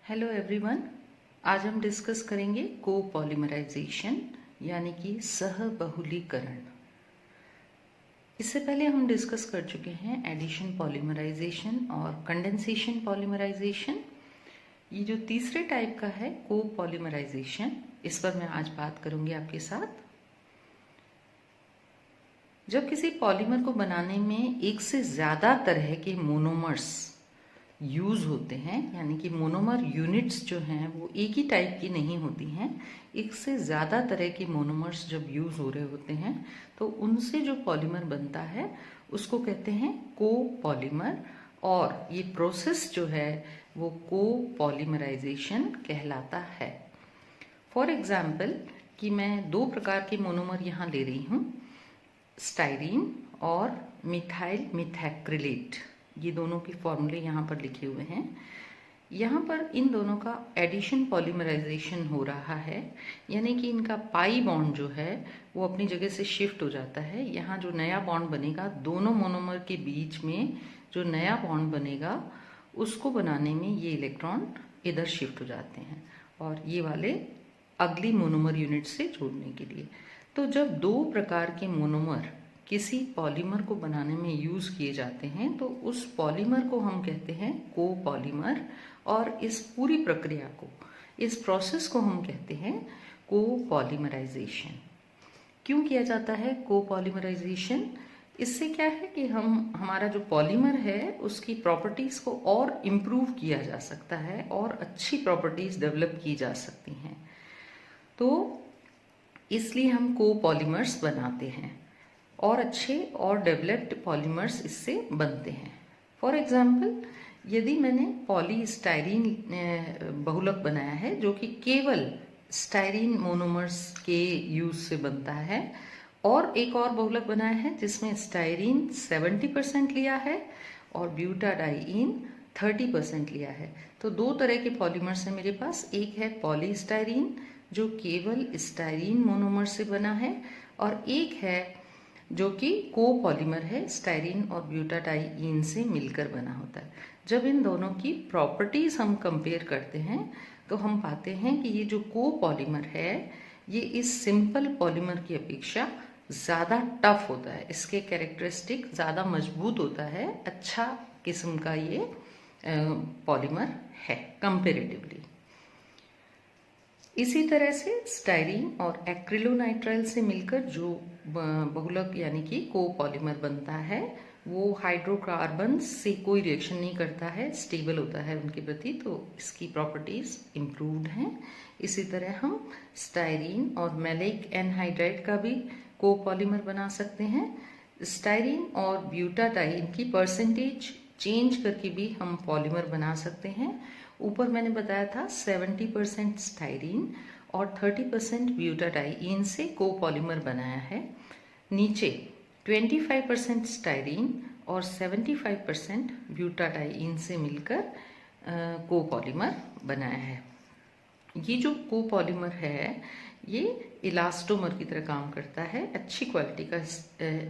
Hello everyone. आज हम discuss करेंगे कोपॉलीमराइजेशन यानी कि सहबहुलीकरण। इससे पहले हम डिस्कस कर चुके हैं एडिशन पॉलीमराइजेशन और कंडेंसेशन पॉलीमराइजेशन। ये जो तीसरे टाइप का है कोपॉलीमराइजेशन, इस पर मैं आज बात करूंगी आपके साथ। जब किसी पॉलीमर को बनाने में एक से ज़्यादा तरह के मोनोमर्स यूज़ होते हैं, यानी कि मोनोमर यूनिट्स जो हैं वो एक ही टाइप की नहीं होती हैं, एक से ज़्यादा तरह के मोनोमर्स जब यूज़ हो रहे होते हैं तो उनसे जो पॉलीमर बनता है उसको कहते हैं कोपॉलीमर। और ये प्रोसेस जो है वो कोपॉलीमराइजेशन कहलाता है। फॉर एग्जाम्पल कि मैं दो प्रकार के मोनोमर यहाँ ले रही हूँ, स्टाइरीन और मिथाइल मिथैक्रिलेट। ये दोनों के फॉर्मूले यहाँ पर लिखे हुए हैं। यहाँ पर इन दोनों का एडिशन पॉलीमराइजेशन हो रहा है, यानी कि इनका पाई बॉन्ड जो है वो अपनी जगह से शिफ्ट हो जाता है। यहाँ जो नया बॉन्ड बनेगा, दोनों मोनोमर के बीच में जो नया बॉन्ड बनेगा उसको बनाने में ये इलेक्ट्रॉन इधर शिफ्ट हो जाते हैं और ये वाले अगली मोनोमर यूनिट से जोड़ने के लिए। तो जब दो प्रकार के मोनोमर किसी पॉलीमर को बनाने में यूज़ किए जाते हैं तो उस पॉलीमर को हम कहते हैं कोपॉलीमर, और इस पूरी प्रक्रिया को, इस प्रोसेस को हम कहते हैं कोपॉलीमराइजेशन। क्यों किया जाता है कोपॉलीमराइजेशन? इससे क्या है कि हमारा जो पॉलीमर है उसकी प्रॉपर्टीज़ को और इम्प्रूव किया जा सकता है और अच्छी प्रॉपर्टीज़ डेवलप की जा सकती हैं। तो इसलिए हम कोपॉलीमर्स बनाते हैं और अच्छे और डेवलप्ड पॉलीमर्स इससे बनते हैं। फॉर एग्जाम्पल, यदि मैंने पॉलीस्टाइरीन बहुलक बनाया है जो कि केवल स्टाइरीन मोनोमर्स के यूज से बनता है, और एक और बहुलक बनाया है जिसमें स्टाइरीन 70% लिया है और ब्यूटाडाइईन 30% लिया है, तो दो तरह के पॉलीमर्स हैं मेरे पास। एक है पॉलीस्टाइरीन जो केवल स्टाइरीन मोनोमर से बना है, और एक है जो कि कोपॉलीमर है, स्टाइरीन और ब्यूटाडाइईन से मिलकर बना होता है। जब इन दोनों की प्रॉपर्टीज हम कंपेयर करते हैं तो हम पाते हैं कि ये जो कोपॉलीमर है ये इस सिंपल पॉलीमर की अपेक्षा ज़्यादा टफ होता है, इसके कैरेक्टरिस्टिक ज़्यादा मजबूत होता है, अच्छा किस्म का ये पॉलीमर है कंपेरेटिवली। इसी तरह से स्टाइरीन और एक्रिलोनाइट्राइल से मिलकर जो बहुलक यानी कि कोपॉलीमर बनता है वो हाइड्रोकार्बन से कोई रिएक्शन नहीं करता है, स्टेबल होता है उनके प्रति, तो इसकी प्रॉपर्टीज इम्प्रूव्ड हैं। इसी तरह हम स्टाइरीन और मैलिक एनहाइड्राइड का भी कोपॉलीमर बना सकते हैं। स्टाइरीन और ब्यूटाडाइईन की परसेंटेज चेंज करके भी हम पॉलीमर बना सकते हैं। ऊपर मैंने बताया था 70% स्टाइरीन और 30% ब्यूटाडाइईन से कोपॉलीमर बनाया है। नीचे 25% स्टाइरीन और 75% ब्यूटाडाइईन से मिलकर कोपॉलीमर बनाया है। ये जो कोपॉलीमर है ये इलास्टोमर की तरह काम करता है, अच्छी क्वालिटी का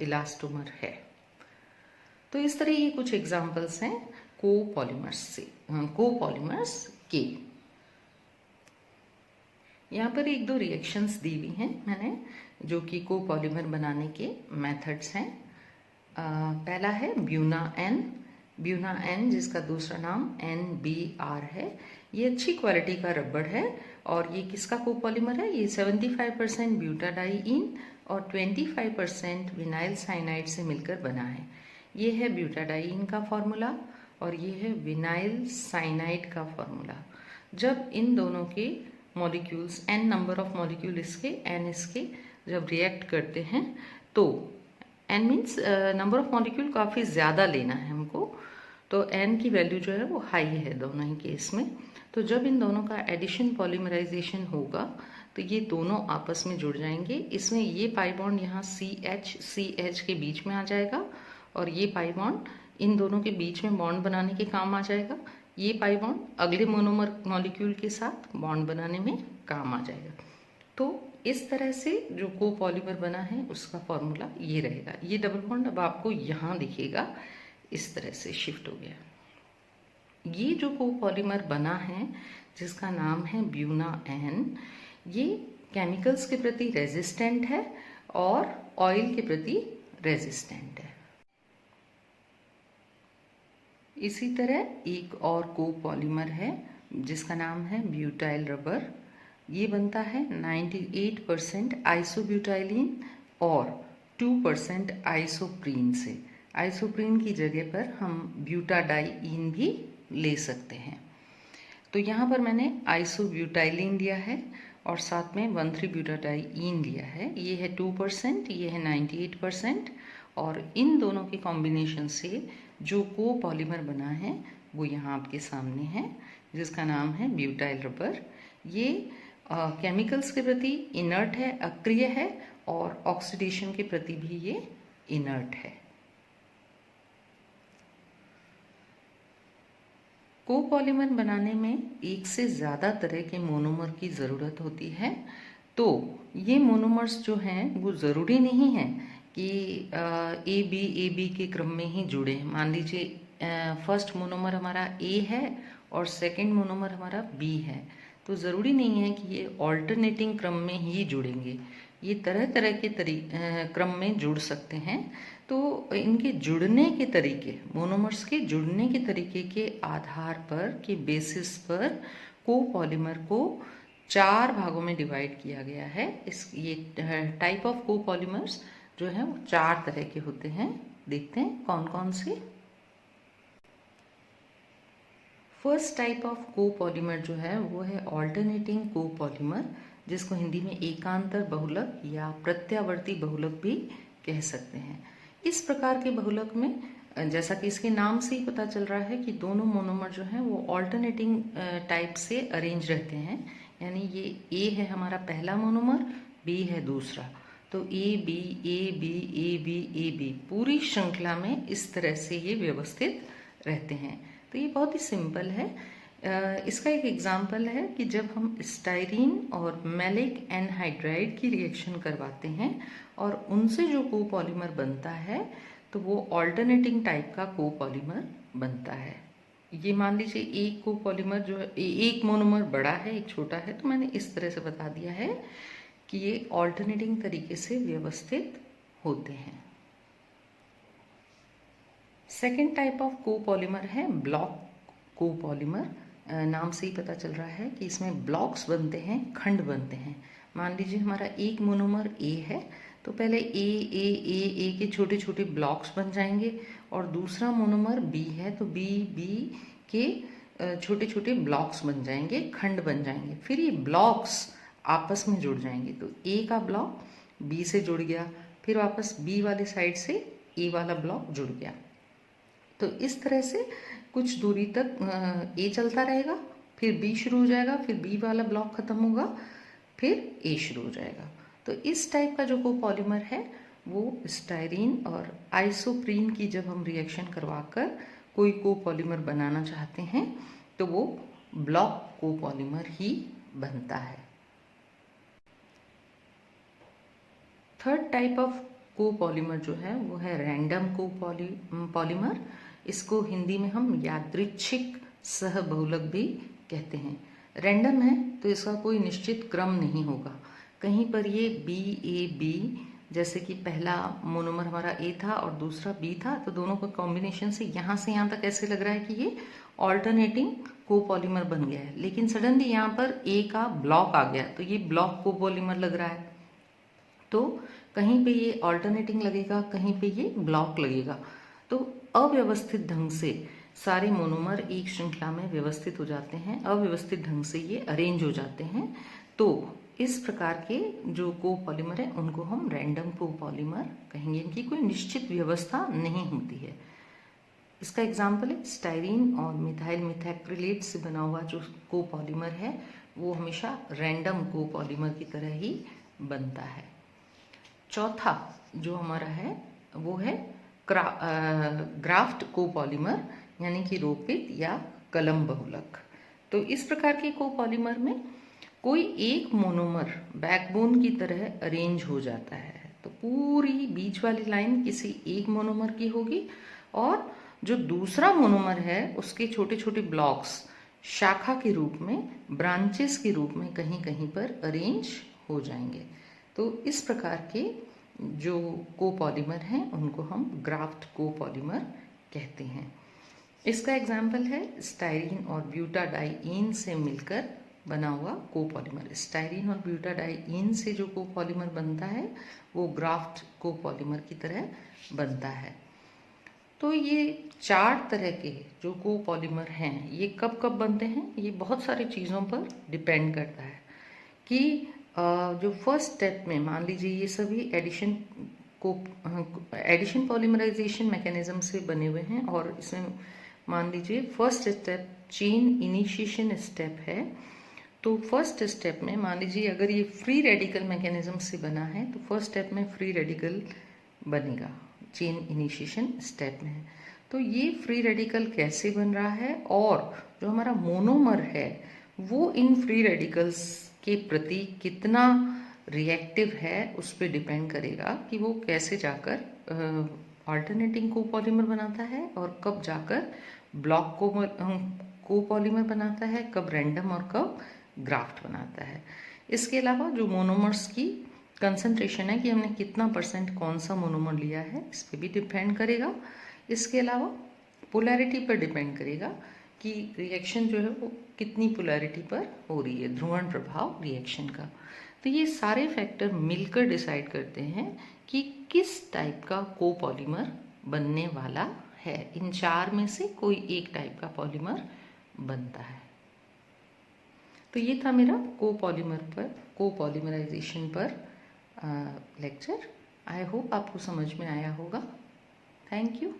इलास्टोमर है। तो इस तरह ये कुछ एग्जाम्पल्स हैं कोपॉलीमर्स के। यहाँ पर एक दो रिएक्शंस दी हुई हैं मैंने जो कि कोपॉलीमर बनाने के मेथड्स हैं। पहला है ब्यूना एन जिसका दूसरा नाम NBr है। ये अच्छी क्वालिटी का रबड़ है और ये किसका कोपॉलीमर है? ये 75% ब्यूटाडाइईन और 25% विनाइल साइनाइड से मिलकर बना है। ये है ब्यूटाडाइईन का फॉर्मूला और ये है विनाइल साइनाइड का फॉर्मूला। जब इन दोनों के molecules, n number of molecule इसके, n इसके, जब रिएक्ट करते हैं तो n means number of molecule काफ़ी ज़्यादा लेना है हमको, तो n की वैल्यू जो है वो हाई है दोनों ही केस में। तो जब इन दोनों का एडिशन पॉलीमराइजेशन होगा तो ये दोनों आपस में जुड़ जाएंगे। इसमें ये पाई बॉन्ड यहाँ CH के बीच में आ जाएगा और ये पाई बॉन्ड इन दोनों के बीच में बॉन्ड बनाने के काम आ जाएगा। ये पाई बॉन्ड अगले मोनोमर मॉलिक्यूल के साथ बॉन्ड बनाने में काम आ जाएगा। तो इस तरह से जो कोपॉलीमर बना है उसका फॉर्मूला ये रहेगा। ये डबल बॉन्ड अब आपको यहाँ दिखेगा, इस तरह से शिफ्ट हो गया। ये जो कोपॉलीमर बना है जिसका नाम है ब्यूना एन, ये केमिकल्स के प्रति रेजिस्टेंट है और ऑयल के प्रति रेजिस्टेंट है। इसी तरह एक और कोपॉलीमर है जिसका नाम है ब्यूटाइल रबर। ये बनता है 98% आइसोब्यूटाइलिन और 2% आइसोप्रीन से। आइसोप्रीन की जगह पर हम ब्यूटाडाइइन भी ले सकते हैं। तो यहाँ पर मैंने आइसोब्यूटाइलिन लिया है और साथ में 1,3-ब्यूटाडाइइन लिया है। ये है 2%, ये है 98%, और इन दोनों के कॉम्बिनेशन से जो कोपॉलीमर बना है वो यहाँ आपके सामने है, जिसका नाम है ब्यूटाइल रबर। ये केमिकल्स के प्रति इनर्ट है, अक्रिय है, और ऑक्सीडेशन के प्रति भी ये इनर्ट है। कोपॉलीमर बनाने में एक से ज़्यादा तरह के मोनोमर की ज़रूरत होती है। तो ये मोनोमर्स जो हैं वो ज़रूरी नहीं है कि ए बी के क्रम में ही जुड़े। मान लीजिए फर्स्ट मोनोमर हमारा ए है और सेकंड मोनोमर हमारा बी है, तो ज़रूरी नहीं है कि ये ऑल्टरनेटिंग क्रम में ही जुड़ेंगे। ये तरह तरह के क्रम में जुड़ सकते हैं। तो इनके जुड़ने के तरीके, मोनोमर्स के जुड़ने के तरीके के आधार पर, के बेसिस पर कोपॉलीमर को 4 भागों में डिवाइड किया गया है। ये टाइप ऑफ कोपॉलीमर्स जो है वो 4 तरह के होते हैं। देखते हैं कौन कौन से। फर्स्ट टाइप ऑफ कोपॉलीमर जो है वो है ऑल्टरनेटिंग कोपॉलीमर, जिसको हिंदी में एकांतर बहुलक या प्रत्यावर्ती बहुलक भी कह सकते हैं। इस प्रकार के बहुलक में जैसा कि इसके नाम से ही पता चल रहा है कि दोनों मोनोमर जो हैं वो ऑल्टरनेटिंग टाइप से अरेंज रहते हैं। यानी ये ए है हमारा पहला मोनोमर, बी है दूसरा, तो A B A B A B A B पूरी श्रृंखला में इस तरह से ये व्यवस्थित रहते हैं। तो ये बहुत ही सिंपल है। इसका एक एग्जाम्पल है कि जब हम स्टाइरीन और मैलिक एनहाइड्राइड की रिएक्शन करवाते हैं और उनसे जो कोपॉलीमर बनता है तो वो ऑल्टरनेटिंग टाइप का कोपॉलीमर बनता है। ये मान लीजिए एक कोपॉलीमर जो है, एक मोनोमर बड़ा है एक छोटा है, तो मैंने इस तरह से बता दिया है कि ये ऑल्टरनेटिंग तरीके से व्यवस्थित होते हैं। सेकेंड टाइप ऑफ कोपॉलीमर है ब्लॉक कोपॉलीमर। नाम से ही पता चल रहा है कि इसमें ब्लॉक्स बनते हैं, खंड बनते हैं। मान लीजिए हमारा एक मोनोमर ए है, तो पहले ए के छोटे छोटे ब्लॉक्स बन जाएंगे, और दूसरा मोनोमर बी है तो बी के छोटे छोटे ब्लॉक्स बन जाएंगे, खंड बन जाएंगे। फिर ये ब्लॉक्स आपस में जुड़ जाएंगे, तो ए का ब्लॉक बी से जुड़ गया, फिर वापस बी वाले साइड से ए वाला ब्लॉक जुड़ गया। तो इस तरह से कुछ दूरी तक ए चलता रहेगा, फिर बी शुरू हो जाएगा, फिर बी वाला ब्लॉक खत्म होगा, फिर ए शुरू हो जाएगा। तो इस टाइप का जो कोपॉलीमर है वो स्टाइरीन और आइसोप्रीन की जब हम रिएक्शन करवाकर कोई कोपॉलीमर बनाना चाहते हैं तो वो ब्लॉक कोपॉलीमर ही बनता है। थर्ड टाइप ऑफ कोपॉलीमर जो है वो है रैंडम कोपॉलीमर। इसको हिंदी में हम यादृच्छिक सहबहुलक भी कहते हैं। रैंडम है तो इसका कोई निश्चित क्रम नहीं होगा। कहीं पर ये बी ए बी, जैसे कि पहला मोनोमर हमारा ए था और दूसरा बी था, तो दोनों का कॉम्बिनेशन से यहाँ तक ऐसे लग रहा है कि ये ऑल्टरनेटिंग कोपॉलीमर बन गया है। लेकिन सडनली यहाँ पर ए का ब्लॉक आ गया तो ये ब्लॉक कोपॉलीमर लग रहा है। तो कहीं पे ये ऑल्टरनेटिंग लगेगा, कहीं पे ये ब्लॉक लगेगा। तो अव्यवस्थित ढंग से सारे मोनोमर एक श्रृंखला में व्यवस्थित हो जाते हैं, अव्यवस्थित ढंग से ये अरेंज हो जाते हैं। तो इस प्रकार के जो कोपॉलीमर है उनको हम रैंडम कोपॉलीमर कहेंगे। इनकी कोई निश्चित व्यवस्था नहीं होती है। इसका एग्जाम्पल है स्टाइरीन और मिथाइल मिथैक्रिलेट से बना हुआ जो कोपॉलीमर है वो हमेशा रैंडम कोपॉलीमर की तरह ही बनता है। चौथा जो हमारा है वो है ग्राफ्ट कोपॉलीमर, यानी कि रोपित या कलम बहुलक। तो इस प्रकार के कोपॉलीमर में कोई एक मोनोमर बैकबोन की तरह अरेंज हो जाता है। तो पूरी बीच वाली लाइन किसी एक मोनोमर की होगी और जो दूसरा मोनोमर है उसके छोटे छोटे ब्लॉक्स शाखा के रूप में, ब्रांचेस के रूप में कहीं कहीं पर अरेंज हो जाएंगे। तो इस प्रकार के जो कोपॉलीमर हैं उनको हम ग्राफ्ट कोपॉलीमर कहते हैं। इसका एग्जाम्पल है स्टाइरीन और ब्यूटाडाइईन से मिलकर बना हुआ कोपॉलीमर। स्टाइरीन और ब्यूटाडाइईन से जो कोपॉलीमर बनता है वो ग्राफ्ट कोपॉलीमर की तरह बनता है। तो ये 4 तरह के जो कोपॉलीमर हैं ये कब कब बनते हैं, ये बहुत सारी चीज़ों पर डिपेंड करता है कि जो फर्स्ट स्टेप में मान लीजिए ये सभी एडिशन पॉलीमराइजेशन मैकेनिज्म से बने हुए हैं और इसमें मान लीजिए first step chain initiation step है। तो फर्स्ट स्टेप में मान लीजिए अगर ये फ्री रेडिकल मैकेनिज्म से बना है तो फर्स्ट स्टेप में फ्री रेडिकल बनेगा, चेन इनिशिएशन स्टेप में है। तो ये फ्री रेडिकल कैसे बन रहा है और जो हमारा मोनोमर है वो इन फ्री रेडिकल्स के प्रति कितना रिएक्टिव है उस पर डिपेंड करेगा कि वो कैसे जाकर ऑल्टरनेटिंग कोपॉलीमर बनाता है और कब जाकर ब्लॉक कोपॉलीमर बनाता है, कब रैंडम और कब ग्राफ्ट बनाता है। इसके अलावा जो मोनोमर्स की कंसंट्रेशन है कि हमने कितना % कौन सा मोनोमर लिया है इस पर भी डिपेंड करेगा। इसके अलावा पोलैरिटी पर डिपेंड करेगा कि रिएक्शन जो है वो कितनी पोलैरिटी पर हो रही है, ध्रुवण प्रभाव रिएक्शन का। तो ये सारे फैक्टर मिलकर डिसाइड करते हैं कि किस टाइप का कोपॉलीमर बनने वाला है। इन 4 में से कोई एक टाइप का पॉलीमर बनता है। तो ये था मेरा कोपॉलीमराइजेशन पर लेक्चर। आई होप आपको समझ में आया होगा। Thank you.